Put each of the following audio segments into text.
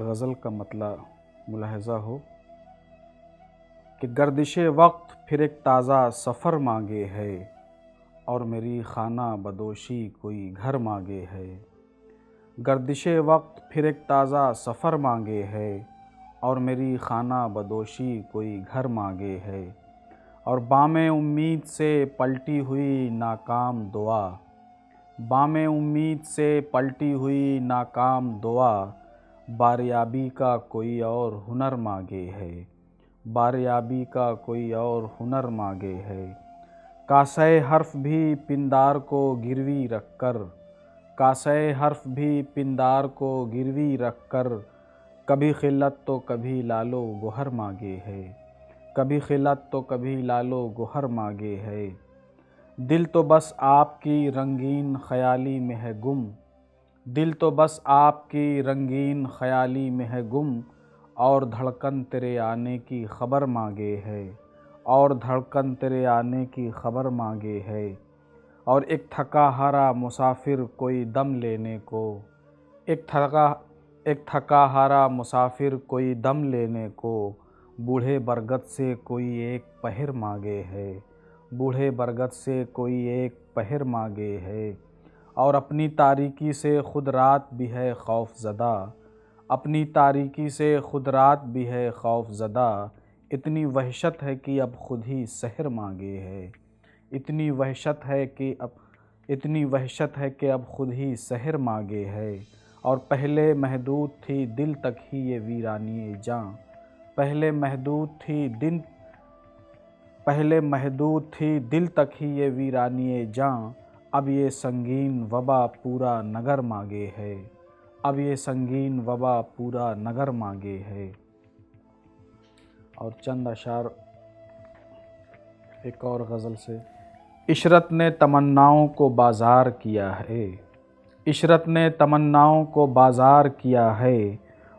غزل کا مطلع ملاحظہ ہو کہ گردش وقت پھر ایک تازہ سفر مانگے ہے اور میری خانہ بدوشی کوئی گھر مانگے ہے۔ گردش وقت پھر ایک تازہ سفر مانگے ہے اور میری خانہ بدوشی کوئی گھر مانگے ہے، اور بام امید سے پلٹی ہوئی ناکام دعا، بام امید سے پلٹی ہوئی ناکام دعا، باریابی کا کوئی اور ہنر مانگے ہے، باریابی کا کوئی اور ہنر مانگے ہے۔ کاسہ حرف بھی پندار کو گروی رکھ کر، کاسہ حرف بھی پندار کو گروی رکھ کر، کبھی خلت تو کبھی لعل و گوہر مانگے ہے، کبھی خلت تو کبھی لعل و گوہر مانگے ہے۔ دل تو بس آپ کی رنگین خیالی میں ہے گم، دل تو بس آپ کی رنگین خیالی میں ہے گم، اور دھڑکن تیرے آنے کی خبر مانگے ہے، اور دھڑکن تیرے آنے کی خبر مانگے ہے۔ اور ایک تھکا ہارا مسافر کوئی دم لینے کو، ایک تھکا ہارا مسافر کوئی دم لینے کو، بوڑھے برگد سے کوئی ایک پہر مانگے ہے، بوڑھے برگد سے کوئی ایک پہر مانگے ہے۔ اور اپنی تاریکی سے خود رات بھی ہے خوف زدہ، اپنی تاریکی سے خود رات بھی ہے خوف زدہ، اتنی وحشت ہے کہ اب خود ہی سحر مانگے ہے، اتنی وحشت ہے کہ اب خود ہی سحر مانگے ہے۔ اور پہلے محدود تھی دل تک ہی یہ ویرانی جاں، پہلے محدود تھی دل تک ہی یہ ویرانی جاں، اب یہ سنگین وبا پورا نگر مانگے ہے، اب یہ سنگین وبا پورا نگر مانگے ہے۔ اور چند اشعار ایک اور غزل سے۔ عشرت نے تمناؤں کو بازار کیا ہے، عشرت نے تمناؤں کو بازار کیا ہے،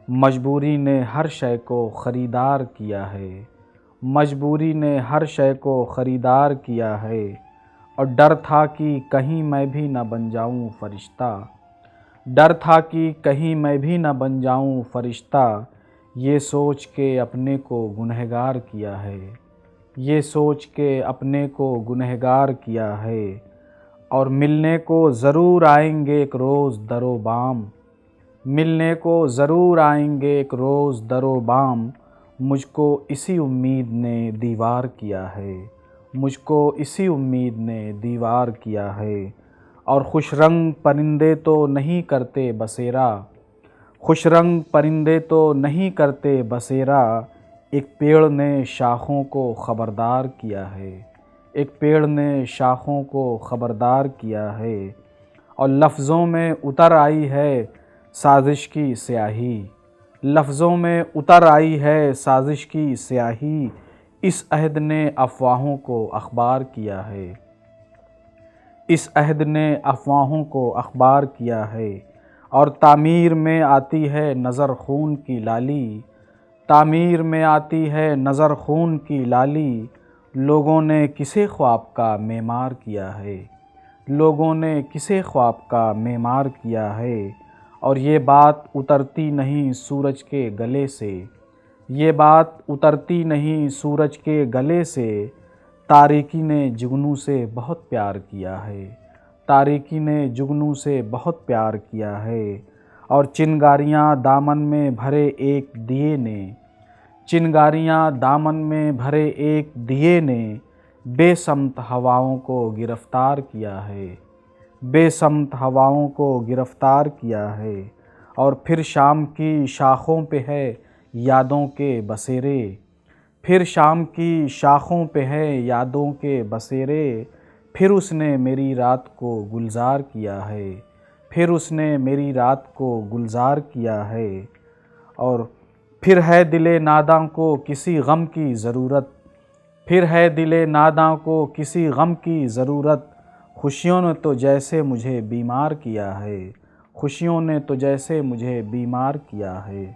مجبوری نے ہر شے کو خریدار کیا ہے، مجبوری نے ہر شے کو خریدار کیا ہے۔ اور ڈر تھا کہ کہیں میں بھی نہ بن جاؤں فرشتہ، ڈر تھا کہ کہیں میں بھی نہ بن جاؤں فرشتہ، یہ سوچ کے اپنے کو گنہگار کیا ہے، یہ سوچ کے اپنے کو گنہگار کیا ہے۔ اور ملنے کو ضرور آئیں گے ایک روز در و بام، ملنے کو ضرور آئیں گے ایک روز در و بام، مجھ کو اسی امید نے دیوار کیا ہے، مجھ کو اسی امید نے دیوار کیا ہے۔ اور خوش رنگ پرندے تو نہیں کرتے بسیرا، خوش رنگ پرندے تو نہیں کرتے بسیرا، ایک پیڑ نے شاخوں کو خبردار کیا ہے، ایک پیڑ نے شاخوں کو خبردار کیا ہے۔ اور لفظوں میں اتر آئی ہے سازش کی سیاہی، لفظوں میں اتر آئی ہے سازش کی سیاہی، اس عہد نے افواہوں کو اخبار کیا ہے، اس عہد نے افواہوں کو اخبار کیا ہے۔ اور تعمیر میں آتی ہے نظر خون کی لالی، تعمیر میں آتی ہے نظر خون کی لالی، لوگوں نے کسے خواب کا معمار کیا ہے، لوگوں نے کسے خواب کا معمار کیا ہے۔ اور یہ بات اترتی نہیں سورج کے گلے سے، یہ بات اترتی نہیں سورج کے گلے سے، تاریکی نے جگنو سے بہت پیار کیا ہے، تاریکی نے جگنو سے بہت پیار کیا ہے۔ اور چنگاریاں دامن میں بھرے ایک دیے نے، چنگاریاں دامن میں بھرے ایک دیے نے، بے سمت ہواؤں کو گرفتار کیا ہے، بے سمت ہواؤں کو گرفتار کیا ہے۔ اور پھر شام کی شاخوں پہ ہے یادوں کے بسیرے، پھر شام کی شاخوں پہ ہے یادوں کے بسیرے، پھر اس نے میری رات کو گلزار کیا ہے، پھر اس نے میری رات کو گلزار کیا ہے۔ اور پھر ہے دل ناداں کو کسی غم کی ضرورت، پھر ہے دل ناداں کو کسی غم کی ضرورت، خوشیوں نے تو جیسے مجھے بیمار کیا ہے، خوشیوں نے تو جیسے مجھے بیمار کیا ہے۔